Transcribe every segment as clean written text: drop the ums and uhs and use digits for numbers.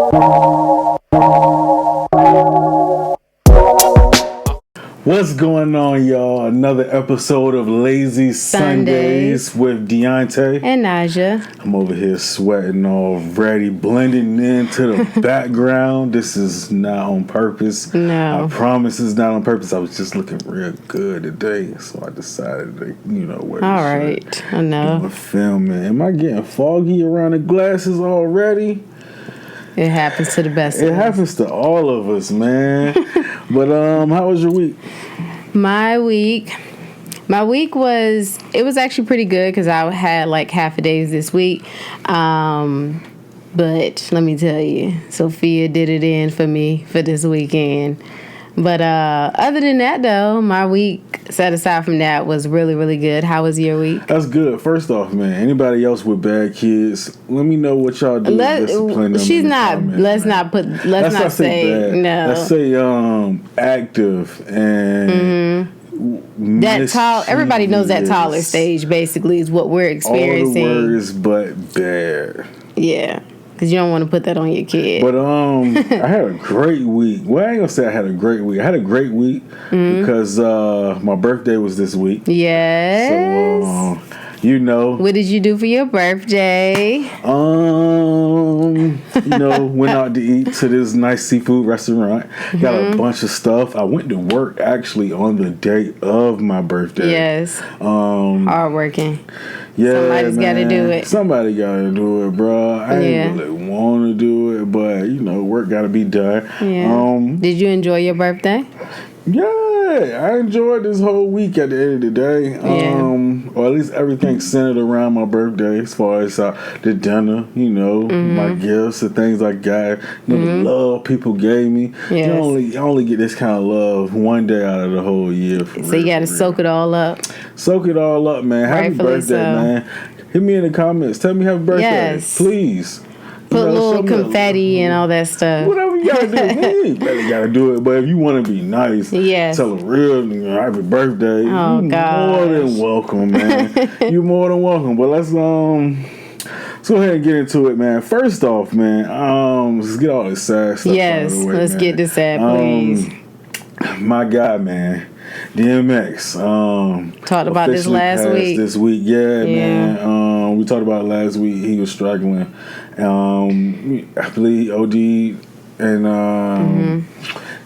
What's going on, y'all? Another episode of Lazy Sundays with Dionte and NiJa. I'm over here sweating already, blending into the background. This is not on purpose. No. I promise it's not on purpose. I was just looking real good today, so I decided to, wear All this right, shirt. I know. I'm filming. Am I getting foggy around the glasses already? It happens to the best of us. It happens to all of us, man. But how was your week? My week was actually pretty good because I had like half a days this week. But let me tell you, Sophia did it in for me for this weekend. But other than that, though, my week set aside from that was really, really good. How was your week? That's good. First off, man, anybody else with bad kids, let me know what y'all do. Discipline them. She's not. Comments, let's man. not put. Let's not say bad. no. Let's say active and. That tall. Everybody knows that toddler stage basically is what we're experiencing. All the words but bad. Yeah. Because you don't want to put that on your kid. But I had a great week. Well, I ain't going to say I had a great week. I had a great week because my birthday was this week. Yes. So, What did you do for your birthday? Went out to eat to this nice seafood restaurant. Got a bunch of stuff. I went to work actually on the day of my birthday. Yes. Hardworking. Yeah, somebody's got to do it. Somebody got to do it, bro. I ain't really want to do it, but work got to be done. Yeah. Did you enjoy your birthday? Yeah, I enjoyed this whole week at the end of the day. Or at least everything centered around my birthday as far as the dinner, my gifts and things like that. The love people gave me. Yes. You only get this kind of love one day out of the whole year. So you got to soak it all up. Soak it all up, man. Happy birthday, man. Hit me in the comments. Tell me happy birthday. Yes. Please. Put little confetti and all that stuff. Whatever you gotta do, man. You gotta do it. But if you want to be nice, tell a real happy birthday. Oh, you're more than welcome, man. You're more than welcome. But let's go ahead and get into it, man. First off, man, let's get all this sad stuff out of the way, let's get this sad, please. My guy, man. DMX. Talked about this last week. This week, yeah, man. We talked about it last week. He was struggling. I believe OD'd and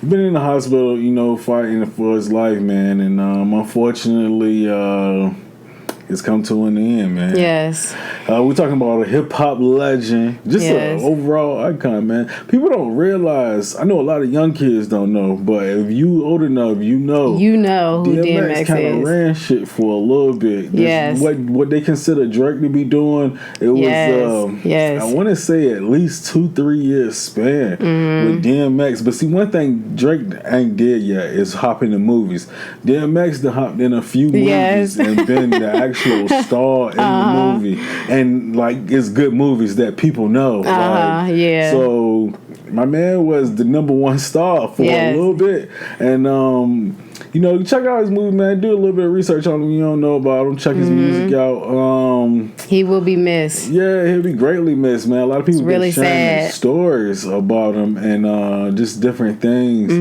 been in the hospital, fighting for his life, man. And unfortunately, it's come to an end, man. Yes. We're talking about a hip-hop legend. Just an overall icon, man. People don't realize, I know a lot of young kids don't know, but if you old enough, you know who DMX kind of ran shit for a little bit. Yes. What they consider Drake to be doing, it was, I want to say at least 2-3 years span with DMX. But see, one thing Drake ain't did yet is hop into movies. DMX done hopped in a few movies and been the actual star in the movie. And it's good movies that people know. So my man was the number one star for a little bit. And check out his movie, man. Do a little bit of research on him you don't know about him. Check his music out. He will be missed. Yeah, he'll be greatly missed, man. A lot of people been sharing their stories about him and just different things. I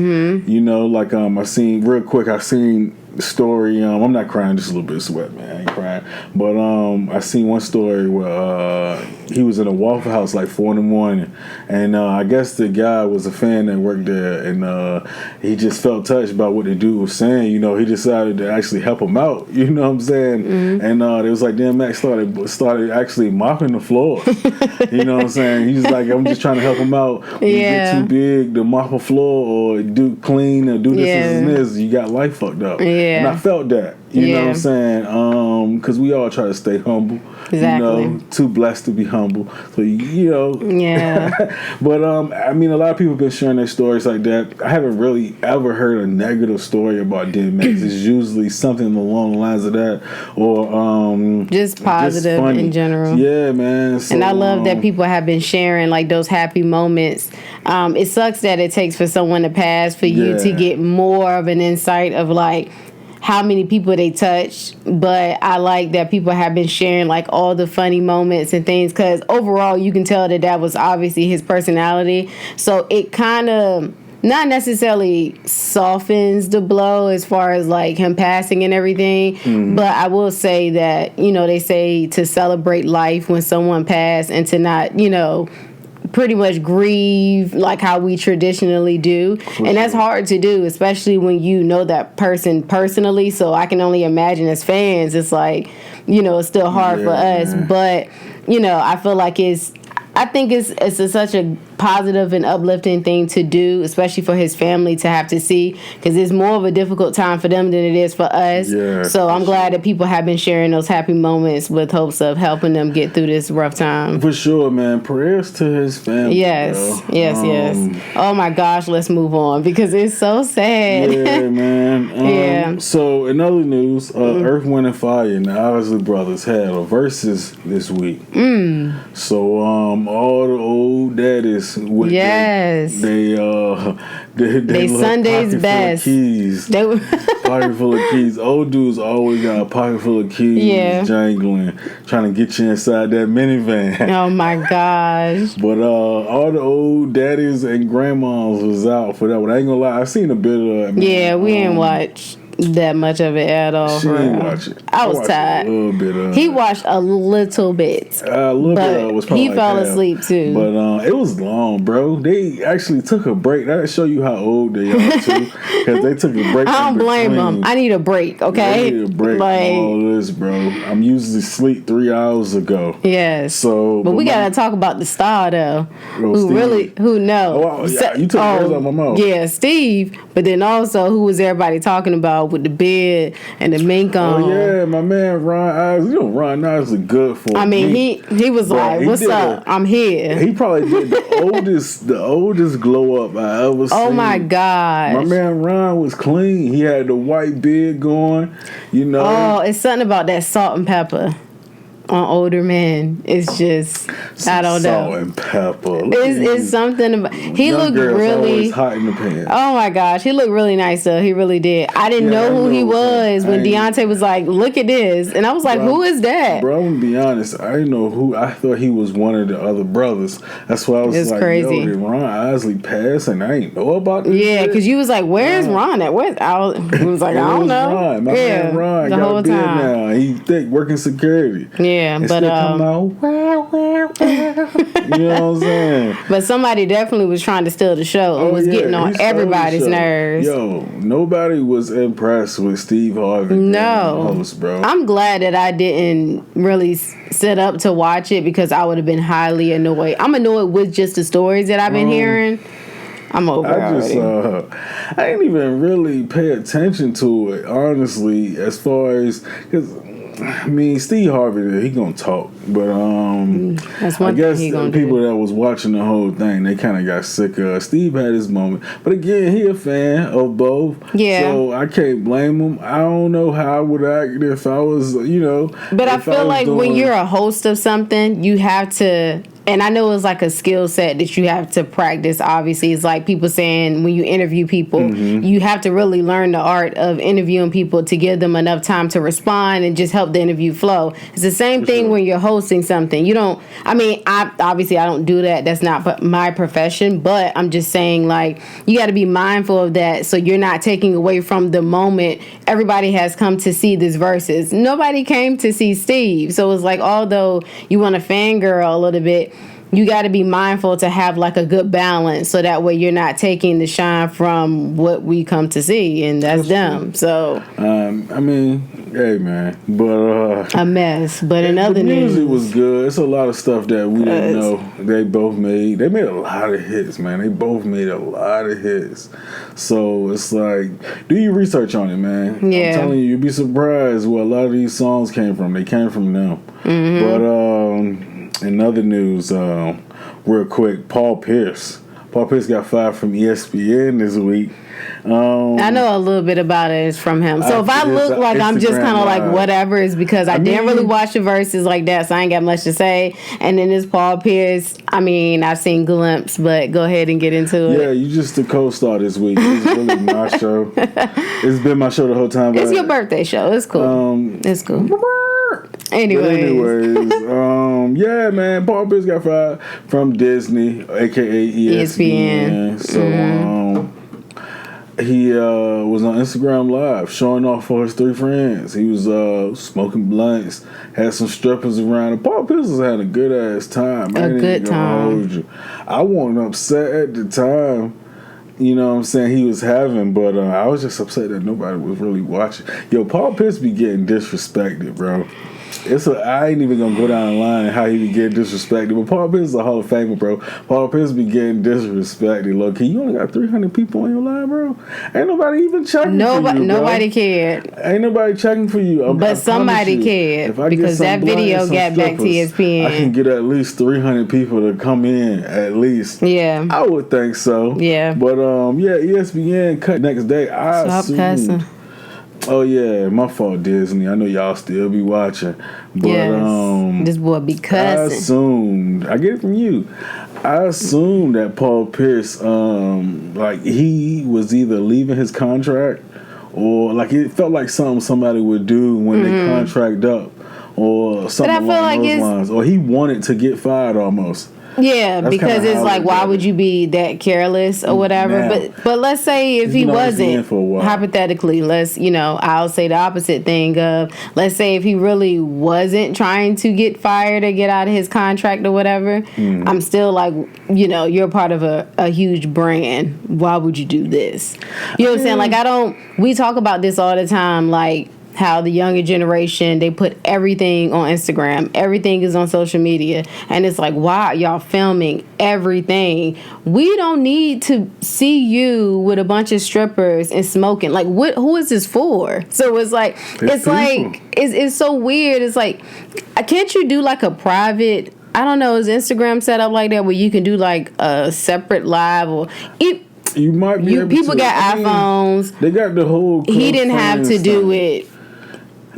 seen the story. I'm not crying, just a little bit of sweat, man. I ain't crying. But I seen one story where he was in a Waffle House like 4 a.m. and I guess the guy was a fan that worked there, and he just felt touched by what the dude was saying. He decided to actually help him out. You know what I'm saying? And it was like DMX started actually mopping the floor. You know what I'm saying? He's like, I'm just trying to help him out. When you get too big to mop a floor or do clean or do this and this, you got life fucked up. And I felt that. You know what I'm saying? Because we all try to stay humble. Exactly. Too blessed to be humble. So, Yeah. But, a lot of people have been sharing their stories like that. I haven't really ever heard a negative story about DMX. It's usually something along the lines of that or just positive just in general. Yeah, man. So, and I love that people have been sharing those happy moments. It sucks that it takes for someone to pass for you to get more of an insight of how many people they touched, but I like that people have been sharing like all the funny moments and things, because overall you can tell that was obviously his personality. So it kind of not necessarily softens the blow as far as like him passing and everything, but I will say that, you know, they say to celebrate life when someone passed and to not, you know, pretty much grieve like how we traditionally do. And that's hard to do, especially when you know that person personally. So I can only imagine as fans, it's like, you know, it's still hard for us. But, you know, I feel like I think it's such a positive and uplifting thing to do, especially for his family to have to see, because it's more of a difficult time for them than it is for us. Yeah, so I'm glad that people have been sharing those happy moments with hopes of helping them get through this rough time. For sure, man. Prayers to his family. Yes, bro. Yes. Oh my gosh, let's move on because it's so sad. Yeah, man. So in other news, Earth, Wind & Fire and the Isley Brothers had a versus this week. So all the old daddies with they Sunday's best keys. Pocket full of keys. Old dudes always got a pocket full of keys jangling, trying to get you inside that minivan. Oh my gosh. But all the old daddies and grandmas was out for that one. I ain't gonna lie, I seen a bit of it. Yeah, we ain't watch that much of it at all. She didn't watch it. I was tired. A little bit of he watched a little bit. A little bit was probably he fell asleep too. But it was long, bro. They actually took a break. That'll show you how old they are too, because they took a break. I don't blame them. I need a break. Okay, I need a break from all this, bro. I'm usually asleep 3 hours ago. Yes. So, but we gotta talk about the star though. Who knows? Oh, you took words out my mouth. Yeah, Steve. But then also, who was everybody talking about with the beard and the mink on? Oh yeah, my man Ron Isley. You know Ron Isley good for. I mean, he was like, "What's up? I'm here." He probably did the oldest glow up I ever seen. Oh my god, my man Ron was clean. He had the white beard going. You know. Oh, it's something about that salt and pepper on older men. It's just I don't know. Salt and pepper. It's something about. He looked really hot in the pants. Oh my gosh, he looked really nice though. He really did. I didn't know who he was when Dionte was like, "Look at this," and I was like, "Who is that?" Bro, I'm gonna be honest. I didn't know who. I thought he was one of the other brothers. That's why I was like, crazy. "Yo, did Ron Isley pass?" And I ain't know about this. Yeah, because you was like, "Where's Ron at?" He was like, "I don't know." Ron? My man Ron the got whole time. Now he thick working security. Yeah. Yeah, but come out, you know what I'm saying? But somebody definitely was trying to steal the show and was getting on everybody's nerves. Yo, nobody was impressed with Steve Harvey. No, host, bro. I'm glad that I didn't really set up to watch it because I would have been highly annoyed. I'm annoyed with just the stories that I've been hearing. I'm over it. I didn't even really pay attention to it, honestly, as far as because. I mean, Steve Harvey, he gonna talk, but I guess the people that was watching the whole thing, they kind of got sick of. Steve had his moment, but again, he a fan of both. Yeah. So I can't blame him. I don't know how I would act if I was, you know. But I feel like when you're a host of something, you have to. And I know it's like a skill set that you have to practice. Obviously, it's like people saying when you interview people, you have to really learn the art of interviewing people to give them enough time to respond and just help the interview flow. It's the same thing when you're hosting something. You don't. I mean, I don't do that. That's not my profession. But I'm just saying, like, you got to be mindful of that, so you're not taking away from the moment. Everybody has come to see this versus. Nobody came to see Steve, so it's like although you want to fangirl a little bit. You got to be mindful to have like a good balance so that way you're not taking the shine from what we come to see, and that's them. So I mean, hey man, but a mess. But in other news, the music was good. It's a lot of stuff that we didn't know they both made. They made a lot of hits, man. They both made a lot of hits. So it's like, do your research on it, man. Yeah. I'm telling you, you'd be surprised where a lot of these songs came from. They came from them. But in other news, real quick, Paul Pierce Paul Pierce got fired from ESPN this week. I know a little bit about it is from him. So if I look like I'm just kind of like whatever, it's because I didn't really watch the verses like that, so I ain't got much to say. And then this Paul Pierce, I mean, I've seen glimpses, but go ahead and get into it. Yeah, you just the co-star this week. It's really my show. It's been my show the whole time. It's your birthday show. It's cool. It's cool. Anyways, yeah, man, Paul Pierce got fired from Disney, aka ESPN. So, he was on Instagram Live showing off for his 3 friends. He was smoking blunts, had some strippers around. And Paul Pierce was having a good ass time. A good time. I wasn't upset at the time. You know what I'm saying? He was having, but I was just upset that nobody was really watching. Yo, Paul Pierce be getting disrespected, bro. I ain't even gonna go down the line and how he be getting disrespected. But Paul Pierce is a Hall of Famer, bro. Paul Pierce be getting disrespected. Look, you only got 300 people on your line, bro. Ain't nobody even checking for you, bro. Nobody cared. Ain't nobody checking for you. But somebody cared because that video got back to ESPN. I can get at least 300 people to come in, at least. Yeah. I would think so. Yeah. But, yeah, ESPN cut next day. Stop cussing. Oh yeah, my fault, Disney. I know y'all still be watching, but yes. This boy be cussing. I get it from you. I assumed that Paul Pierce, like he was either leaving his contract, or like it felt like something somebody would do when they contract up, or something along those lines, or he wanted to get fired almost. Yeah, that's because it's like, why would you be that careless or whatever? Now, but let's say if he wasn't, hypothetically, I'll say the opposite thing of, let's say if he really wasn't trying to get fired or get out of his contract or whatever, I'm still like, you're part of a huge brand. Why would you do this? You know what I'm saying? Like, we talk about this all the time, like, how the younger generation, they put everything on Instagram. Everything is on social media. And it's like, why are y'all filming everything? We don't need to see you with a bunch of strippers and smoking. Like, who is this for? So it's like, it's so weird. It's like, can't you do like a private, I don't know, is Instagram set up like that where you can do like a separate live or... You might be people got iPhones. They got the whole... He didn't have to do it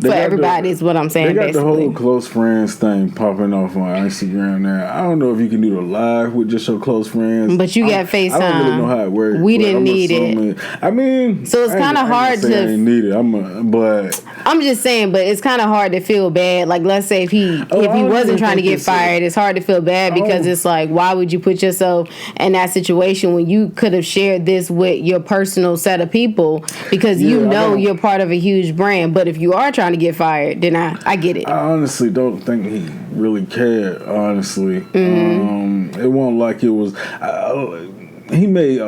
for everybody is what I'm saying. They got basically. The whole close friends thing popping off on Instagram now. I don't know if you can do the live with just your close friends. But you got FaceTime. I don't really know how it works. We didn't need it. I mean... So it's kind of hard to... I ain't need it. But... I'm just saying, but it's kind of hard to feel bad. Like, let's say if he wasn't trying to get fired, it's hard to feel bad because it's like, why would you put yourself in that situation when you could have shared this with your personal set of people because you're part of a huge brand. But if you are trying to get fired, then I get it. I honestly don't think he really cared, honestly. It wasn't like it was... he made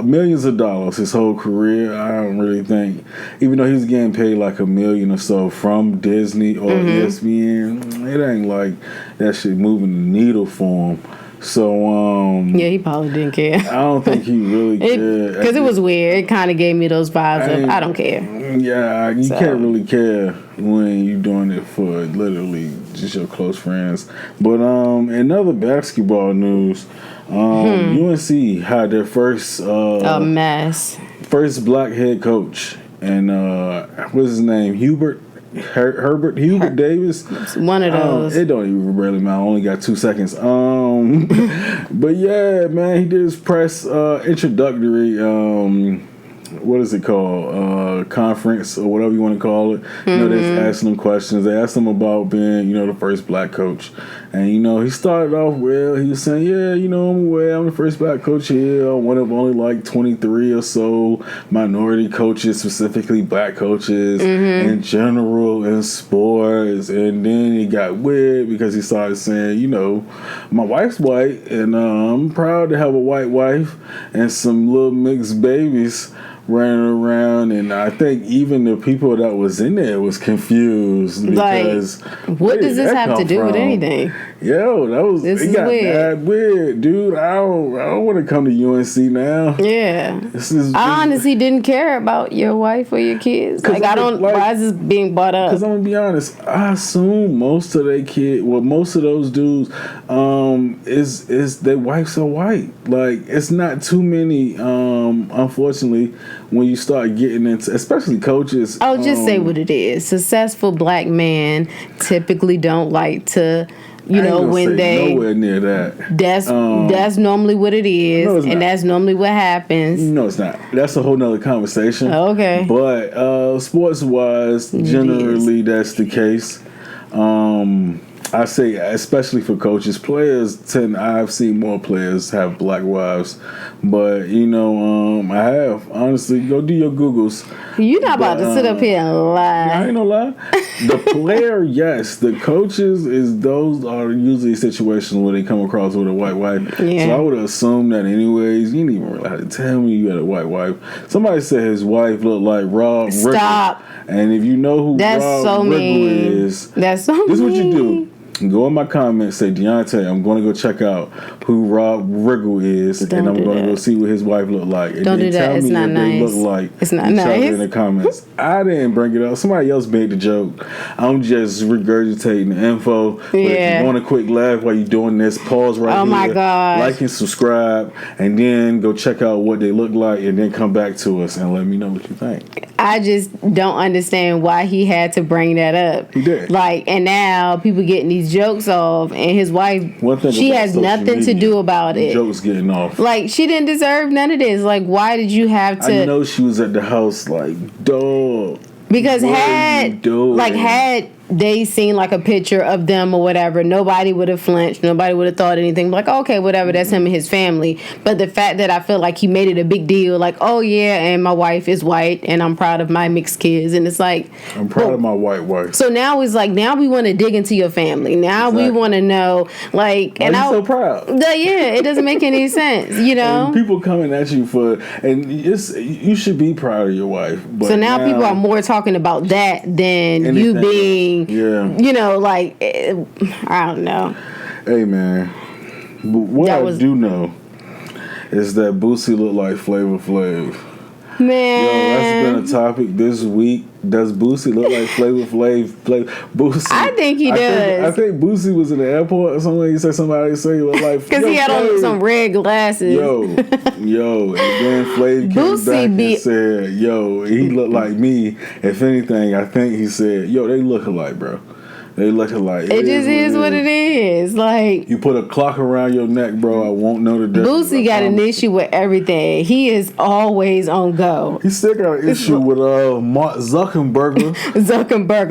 millions of dollars his whole career. I don't really think, even though he was getting paid like $1 million or so from Disney or ESPN, it ain't like that shit moving the needle for him. So, yeah, he probably didn't care. I don't think he really cared. Because it was weird. It kind of gave me those vibes of, I don't care. Yeah, you can't really care when you're doing it for literally just your close friends. But in other basketball news, UNC had their first... a mess. First black head coach. And what's his name? Hubert Davis. It's one of those. It don't even really matter. I only got 2 seconds. But yeah, man, he did his press introductory what is it called? Conference or whatever you want to call it. They asking them questions. They asked him about being, the first black coach. And, he started off well. He was saying, I'm the first black coach here. I'm one of only like 23 or so minority coaches, specifically black coaches in general in sports. And then he got weird because he started saying, my wife's white and I'm proud to have a white wife and some little mixed babies. running around, and I think even the people that was in there was confused because what does this have to do with anything? Yo, it got bad weird, dude. I don't want to come to UNC now. Yeah, I honestly didn't care about your wife or your kids. Like I don't. Why is this being brought up? Because I'm gonna be honest, I assume most of most of those dudes, is their wives are white. Like it's not too many. Unfortunately, when you start getting into, especially coaches. I'll just say what it is. Successful black men typically don't like to. When they nowhere near that. That's normally what it is, and that's normally what happens. No, it's not. That's a whole nother conversation. Okay, but sports wise, generally that's the case. I say, especially for coaches, I've seen more players have black wives, but I have honestly. Go do your Googles. You're not about to sit up here and lie. I ain't no lie. The player, yes. The coaches those are usually situations where they come across with a white wife. Yeah. So I would assume that anyways. You didn't even really have to tell me you had a white wife. Somebody said his wife looked like Rob Riggle. Stop. And if you know who Rob Riggle is, that's so mean. This is what you do. Go in my comments, say Dionte, I'm going to go check out who Rob Riggle is, and I'm going to go see what his wife look like. And don't then do that. tell It's me not if nice. they look like it's not each nice. other in the comments. I didn't bring it up. Somebody else made the joke. I'm just regurgitating the info. But if you want a quick laugh while you're doing this, pause right here. Oh my God. Like and subscribe, and then go check out what they look like, and then come back to us and let me know what you think. I just don't understand why he had to bring that up. He did. And now people getting these jokes off, and his wife, she has nothing to do about it. Jokes getting off. She didn't deserve none of this. Why did you have to? I know she was at the house dog. Because had they seen a picture of them or whatever, nobody would have flinched. Nobody would have thought anything. Okay, whatever, that's him and his family. But the fact that I feel like he made it a big deal, oh yeah, and my wife is white, and I'm proud of my mixed kids, and it's I'm proud of my white wife. So now it's now we want to dig into your family. Now we want to know, Why and I'm so proud. Yeah, it doesn't make any sense, And people coming at you you should be proud of your wife. But so now people are more talking about that than you being, I don't know. Hey man, but what I do know is that Boosie looked like Flavor Flav. Man, yo, that's been a topic this week. Does Boosie look like Flavor Flav? Boosie, I think he does. I think Boosie was in the airport or somewhere. He said somebody say he looked like because he had on some red glasses. Yo, and then Flav came back and said, "Yo, he looked like me." If anything, I think he said, "Yo, they look alike, bro. They look alike." It just is what it is. You put a clock around your neck, bro. I won't know the difference. Boosie got an issue with everything. He is always on go. He still got an issue with Mark Zuckerberg.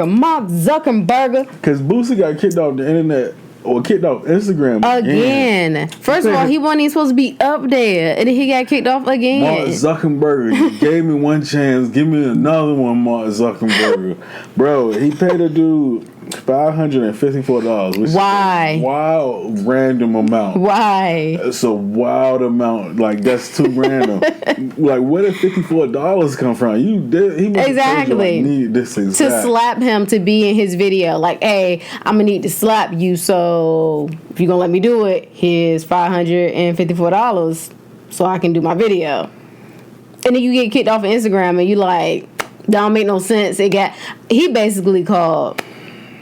Mark Zuckerberg. Because Boosie got kicked off the internet. Or kicked off Instagram again. First of all, he wasn't even supposed to be up there, and then he got kicked off again. Mark Zuckerberg, you gave me one chance, give me another one, Mark Zuckerberg. Bro, he paid a dude $554, which Why? is a wild random amount. Why? It's a wild amount. That's too random. Where did $54 come from? He must exactly have needed this to slap him to be in his video. Hey, I'm gonna need to slap you. So if you're gonna let me do it, here's $554 so I can do my video. And then you get kicked off of Instagram, and you that don't make no sense. He basically called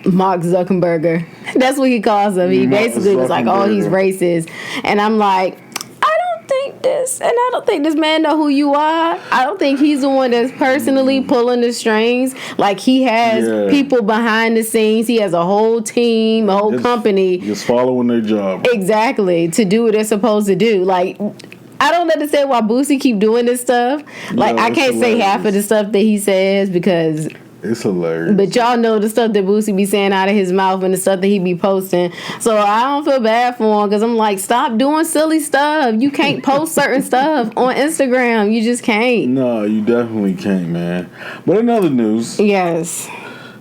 Mark Zuckerberg. That's what he calls him. He basically was he's racist. And I'm I don't think this, and I don't think this man know who you are. I don't think he's the one that's personally pulling the strings. He has people behind the scenes. He has a whole team, a whole company. Just following their job. Exactly. To do what they're supposed to do. I don't understand why Boosie keep doing this stuff. I can't say half of the stuff that he says because it's hilarious. But y'all know the stuff that Boosie be saying out of his mouth and the stuff that he be posting. So I don't feel bad for him because I'm stop doing silly stuff. You can't post certain stuff on Instagram. You just can't. No, you definitely can't, man. But in other news. Yes.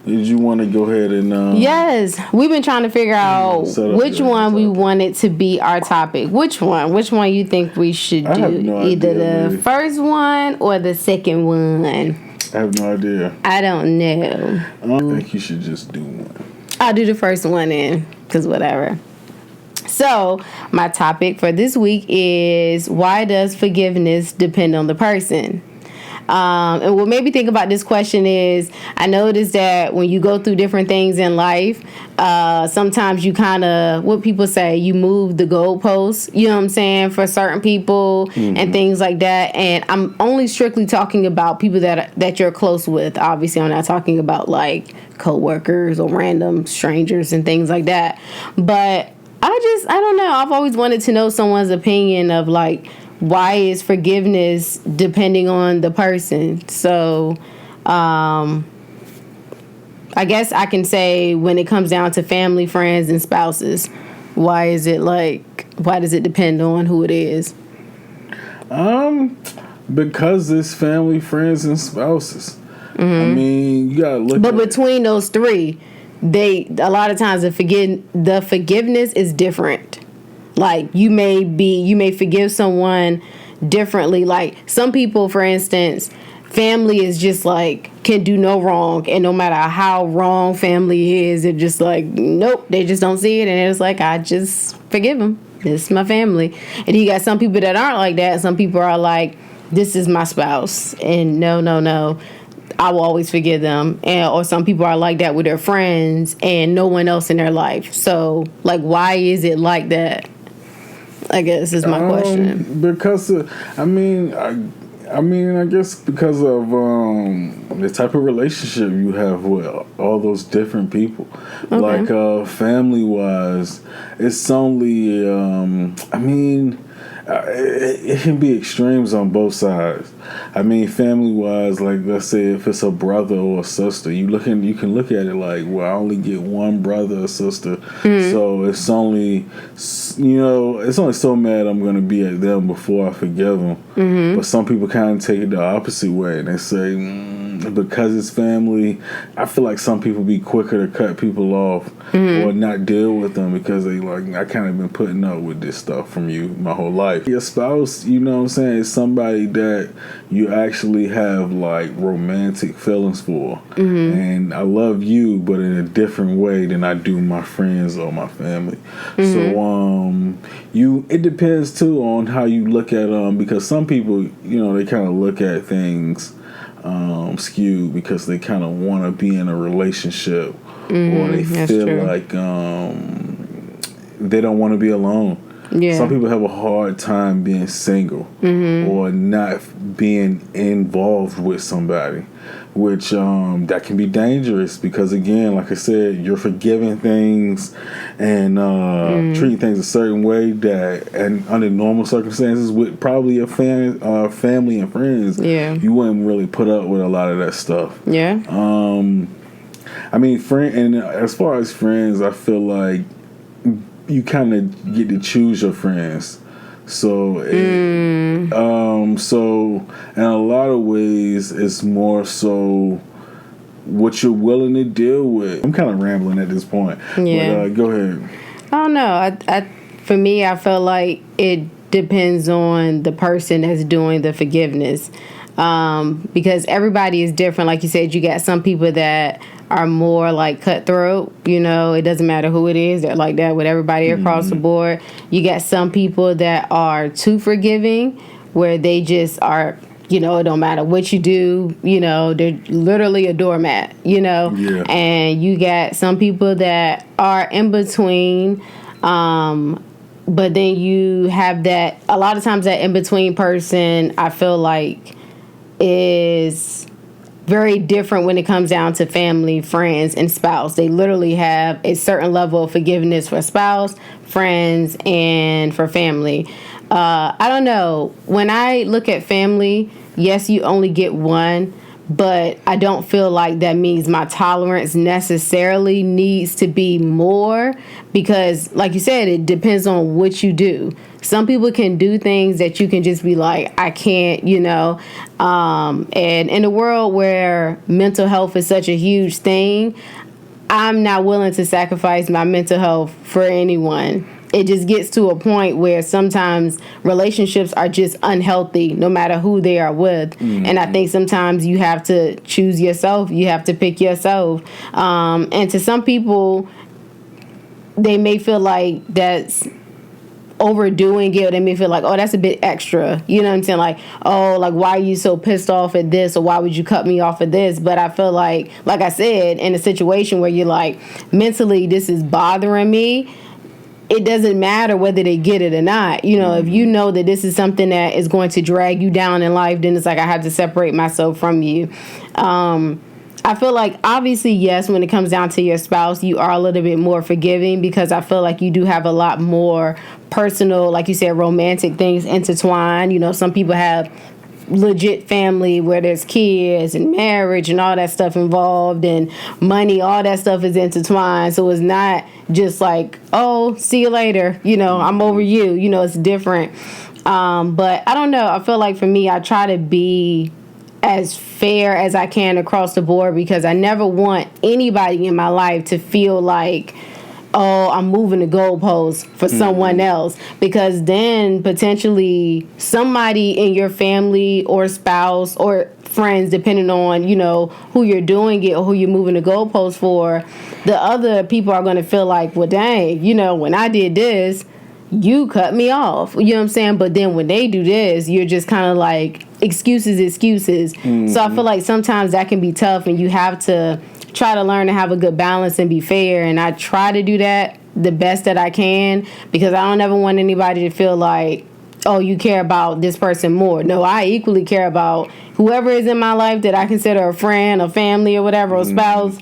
Did you want to go ahead and... Yes. We've been trying to figure out which one we wanted to be our topic. Which one? Which one you think we should do? Either the first one or the second one? I have no idea. I don't know. I think you should just do one. I'll do the first one then, because whatever. So, my topic for this week is, why does forgiveness depend on the person? And what made me think about this question is, I noticed that when you go through different things in life, sometimes you kind of, what people say, you move the goalposts, you know what I'm saying, for certain people and things like that. And I'm only strictly talking about people that you're close with. Obviously, I'm not talking about like coworkers or random strangers and things like that. But I don't know. I've always wanted to know someone's opinion of like, why is forgiveness depending on the person? So, I guess I can say when it comes down to family, friends, and spouses, why does it depend on who it is? Because it's family, friends, and spouses. I mean, you gotta look. But between those three, a lot of times the forgiveness is different. Like you may forgive someone differently. Like some people, for instance, family is just like can do no wrong, and no matter how wrong family is, they're just like nope, they just don't see it, and it's like I just forgive them. This is my family. And you got some people that aren't like that. Some people are like, this is my spouse, and no. I will always forgive them. Or some people are like that with their friends and no one else in their life. So, like, why is it like that? I guess is my question. Because, I guess because of the type of relationship you have with all those different people. Okay. Like, family-wise, it's only, it can be extremes on both sides. I mean, family-wise, like let's say if it's a brother or a sister, you can look at it like, well, I only get one brother or sister, so it's only so mad I'm gonna be at them before I forgive them. But some people kind of take it the opposite way and they say, because it's family, I feel like some people be quicker to cut people off or not deal with them because they like, I kind of been putting up with this stuff from you my whole life. Your spouse, you know what I'm saying, is somebody that you actually have like romantic feelings for. And I love you, but in a different way than I do my friends or my family. So it depends too on how you look at because some people, they kind of look at things skewed because they kind of want to be in a relationship or they feel like they don't want to be alone. Yeah. Some people have a hard time being single or not being involved with somebody, which that can be dangerous because, again, like I said, you're forgiving things and treating things a certain way that, and under normal circumstances with probably a family and friends, you wouldn't really put up with a lot of that stuff. Yeah. I mean, and as far as friends, I feel like you kind of get to choose your friends. So, so in a lot of ways, it's more so what you're willing to deal with. I'm kind of rambling at this point. Yeah. But go ahead. I don't know. For me, I feel like it depends on the person that's doing the forgiveness. Because everybody is different. Like you said, you got some people that are more like cutthroat, it doesn't matter who it is, they're like that with everybody across the board. You got some people that are too forgiving, where they just are, it don't matter what you do, they're literally a doormat, and you got some people that are in between, but then you have that, a lot of times that in-between person, I feel like is very different when it comes down to family, friends, and spouse. They literally have a certain level of forgiveness for spouse, friends, and for family. I don't know. When I look at family, yes, you only get one, but I don't feel like that means my tolerance necessarily needs to be more, because like you said, it depends on what you do. Some people can do things that you can just be like, I can't, and in a world where mental health is such a huge thing, I'm not willing to sacrifice my mental health for anyone. It just gets to a point where sometimes relationships are just unhealthy no matter who they are with. Mm-hmm. And I think sometimes you have to choose yourself. You have to pick yourself. And to some people, they may feel like that's overdoing it, or they may feel like, oh, that's a bit extra. You know what I'm saying? Like, oh, like, why are you so pissed off at this, or why would you cut me off at this? But I feel like I said, in a situation where you're like, mentally, this is bothering me, it doesn't matter whether they get it or not. If you know that this is something that is going to drag you down in life, then it's like, I have to separate myself from you. I feel like, obviously, yes, when it comes down to your spouse, you are a little bit more forgiving, because I feel like you do have a lot more personal, like you said, romantic things intertwined. Some people have legit family where there's kids and marriage and all that stuff involved, and money, all that stuff is intertwined. So it's not just like, oh, see you later, I'm over you, it's different. But I don't know, I feel like for me, I try to be as fair as I can across the board, because I never want anybody in my life to feel like, oh, I'm moving the goalposts for someone else, because then potentially somebody in your family or spouse or friends, depending on, who you're doing it or who you're moving the goalposts for, the other people are going to feel like, well, dang, when I did this, you cut me off. You know what I'm saying? But then when they do this, you're just kind of like, excuses. Mm-hmm. So I feel like sometimes that can be tough, and you have to try to learn to have a good balance and be fair. And I try to do that the best that I can, because I don't ever want anybody to feel like, oh, you care about this person more. No, I equally care about whoever is in my life that I consider a friend, a family, or whatever, a spouse.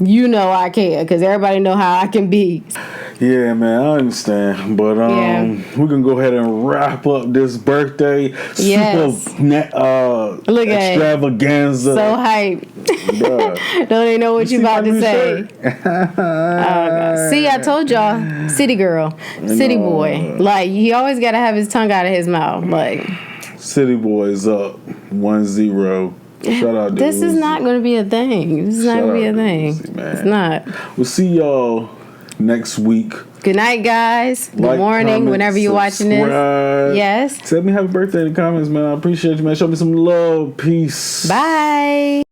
I care, because everybody know how I can be. Yeah, man, I understand. But we can go ahead and wrap up this birthday extravaganza. So hype. Don't even know what you about to say. See, I told y'all, city girl, city boy. Like, he always got to have his tongue out of his mouth. Like, city boy is up 1-0. Shout out to This Uzi. Is not going to be a thing. This is not going to be a thing. Uzi, it's not. We'll see y'all next week. Good night, guys. Good morning, comment, whenever you're watching this. Yes. Tell me happy birthday in the comments, man. I appreciate you, man. Show me some love. Peace. Bye.